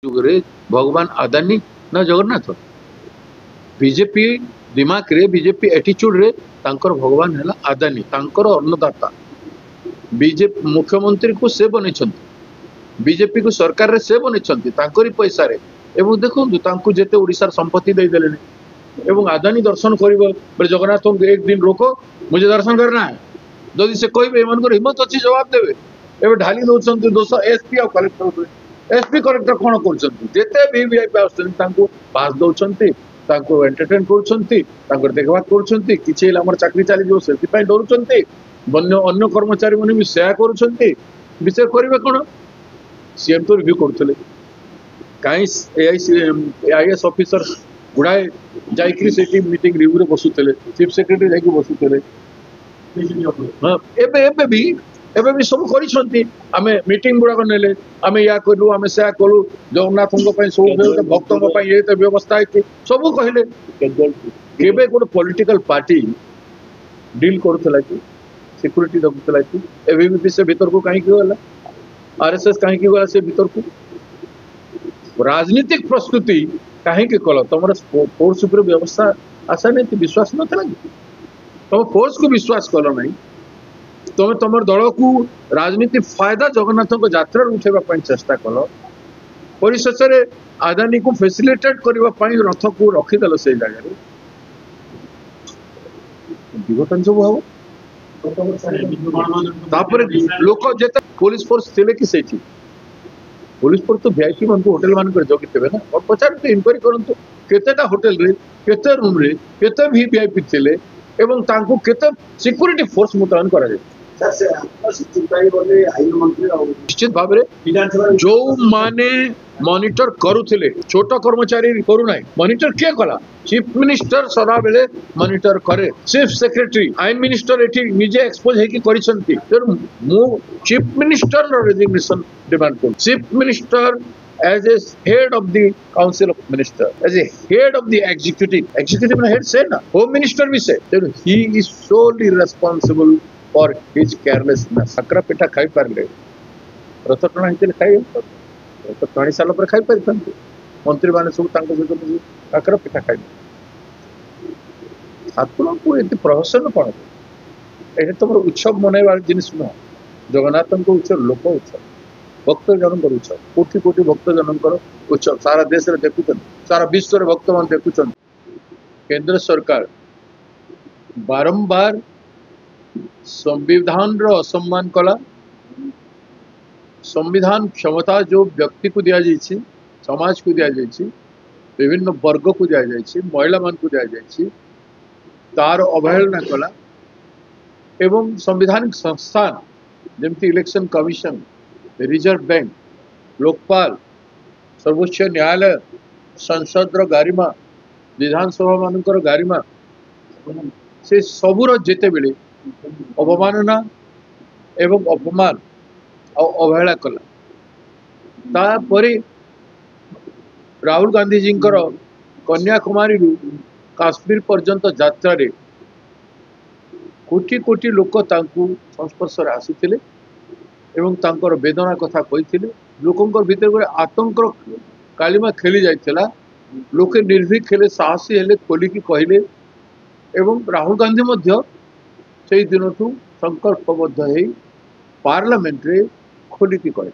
जुगरे भगवान अदानी ना जगन्नाथ बीजेपी दिमाग रे बीजेपी एटीट्यूड रे तांकर भगवान है अदानी तांकर अन्नदाता बीजेपी मुख्यमंत्री को से बन बीजेपी को सरकार रे से बन पैसा रे एवं देखु तांकु जेते ओडिशार संपत्ति दे देले एवं अदानी दर्शन कर जगन्नाथ एक दिन रोक मुझे दर्शन करना है जदि से कहे हिम्मत अच्छी जवाब देवे एवं ढाली दौरान दोष एसपी और कलेक्टर एसपी कलेक्टर कौन करते वीवीआईपी पास दौरान एंटरटेन कर देखभाल कर चाकरी चली से डरुंच अन्य कर्मचारी मैंने भी सेया कर विषय करेंगे कौन सीएम तो रिव्यू करते कहीं आईएएस ऑफिसर गुड़ाए जाकि मीटिंग रिव्यू बसुले चीफ सेक्रेटरी जाकि बसुले एबे भी सब करिसंती आमे मीटिंग गुड़ाक नेले आमे या करू आमे सेया करू जगन्नाथों सब भक्तों ये व्यवस्था है सब कहले केबे गोटे पॉलिटिकल पार्टी डील करूला कि सिक्यूरीटी देखुला कि एबे भी से भीतर को कहीं गला आरएसएस कहीं गला से भीतर को राजनीतिक प्रस्तुति कहीं कल तुम फोर्स उपर व्यवस्था आशा नहीं विश्वास ना तुम फोर्स को विश्वास कल ना तुम तुम दल को राजनीति फायदा जगन्नाथ यात्रा उठेबा चेष्टा कल परिशेष अदानी को फैसिलिटेट करने रथ को रखीदेल से जगह दुर्घटना सब हम लोक जिते पुलिस फोर्स थे कि से पुलिस फोर्स तो वीआईपी मान होटेल मान जगी थे ना और पचार इनक्वारी करूँ केतेटा होटेल रे केते रूम रे केते वीआईपी थे एवं तांको केते सिक्यूरीटी फोर्स मुतयन करा जाय निश्चित भाव जो माने मॉनिटर करुले छोट कर्मचारी करूना मॉनिटर किए कला चीफ मिनिस्टर सदा बेले मॉनिटर करे चीफ सेक्रेटरी आईन मिनिस्टर एठी निजे एक्सपोज है कि करिसंती मु चीफ मिनिस्टर रेजिग्नेशन डिमांड कर chief minister as a head of the council of minister as a head of the executive na head say na home minister भी say he is solely responsible for his carelessness sakra pita खाई पारले रथ टଣା हिते खाई रथ टणी साल पर खाई पारथंती मंत्री माने सब तांको सहित sakra pita खाई ठाकुर को एते प्रहसन कोन एहे तमर उत्सव मनाइबार जिनिस न जगन्नाथ को उत्सव लोक उत्सव भक्त जनकर उत्सव कोटि कोटि भक्त जनकर उत्सव सारा देश रे देखुछन सारा विश्व रे भक्त मान देखुछन केंद्र सरकार बारंबार संविधान रो असम्मान कला संविधान क्षमता जो व्यक्ति को दिया जाइछि समाज को दिया जाइछि विभिन्न वर्ग को दिया जाइछि महिला मान को दिया जाइछि तार अवहेलना कला एवं संवैधानिक संस्थान जेमती election commission reserve bank Lokpal सर्वोच्च न्यायालय संसद गारिमा विधानसभा मानकर गारिमा से सबूर जेते बेले अवमानना एवं अपमान और अवहेला कला तापरे राहुल गांधी जी कन्याकुमारी काश्मीर पर्यंत यात्रा रे कोटि कोटि लोक तांकु संस्पर्श आसीथिले एवं तांकर वेदना कथा कही लोकों भीतर गोटे आतंक कालीमा खेली जाइथिला लोके निर्भीक हेले साहसी हेले खोलिकी कहले एवं राहुल गांधी मध्य से दिन संकल्पबद्ध है पार्लियामेंट रे खोलिकी कहे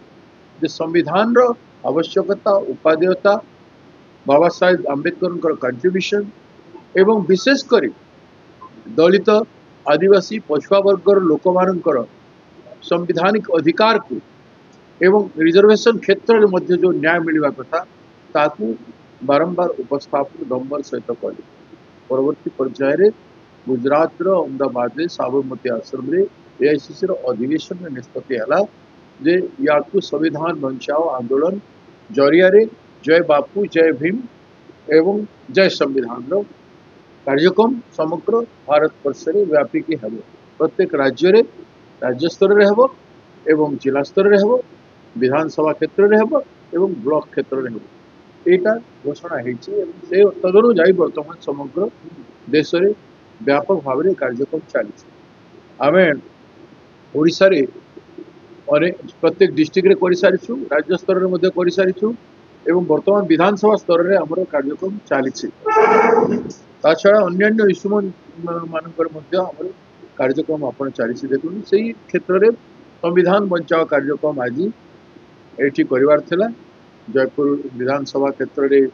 जे संविधान रो आवश्यकता उपादेयता बाबा साहेब आंबेडकर कंट्रीब्यूशन एवं विशेषकर दलित आदिवासी पछुआ वर्गर लोक मानकर संविधानिक अधिकार को एवं रिजर्वेशन क्षेत्र में मध्य जो न्याय मिलवा कथा ताकू बारंबार उपस्थापन दम्बर सहित कले परवर्ती पर्यायर गुजरात अहमदाबाद साबरमती आश्रम रे एआईसीसी अधिवेशन में निष्पत्ति है जे या संविधान बचाओ आंदोलन जरिया जय बापू जय भीम एवं जय संविधान कार्यक्रम समग्र भारत वर्ष में व्यापिकी है प्रत्येक राज्य स्तर रे हेबो एवं जिला स्तर रे हेबो विधानसभा क्षेत्र रे हेबो एवं ब्लॉक क्षेत्र रे हेबो एटा घोषणा हेछि एवं से तदनु जाई वर्तमान समग्र देश रे व्यापक भाव रे कार्यक्रम चली आमे ओडिसा रे प्रत्येक डिस्ट्रिक्ट रे करि सारिछु राज्य स्तर रे मध्ये करि सारिछु एवं वर्तमान विधानसभा स्तर में आम कार्यक्रम चली छड़ा अन्य इश्यू मानकर कार्यक्रम आप चली देखुन से क्षेत्र में संविधान बचाओ कार्यक्रम आज ये कर जयपुर विधानसभा क्षेत्र में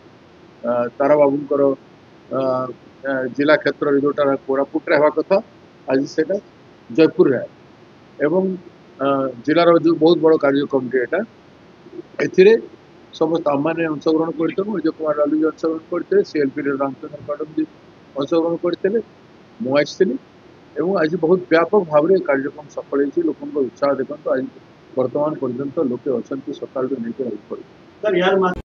तारा बाबूंकर जिला क्षेत्र में जोटा कोरापुट हवा कथा आज से जयपुर है एवं जिलार जो बहुत बड़ कार्यक्रम टे समस्त आम मैंने अंशग्रहण करते विजय कुमार लालू जी अंशग्रहण करते सीएलपी रामचंद्र मैडम जी अंशग्रहण करते मुझे आज बहुत व्यापक भाव में कार्यक्रम सफल होती लोक उत्साह देखते आज वर्तमान पर्यंत लोके अच्छा सकाल नहीं रही पड़े।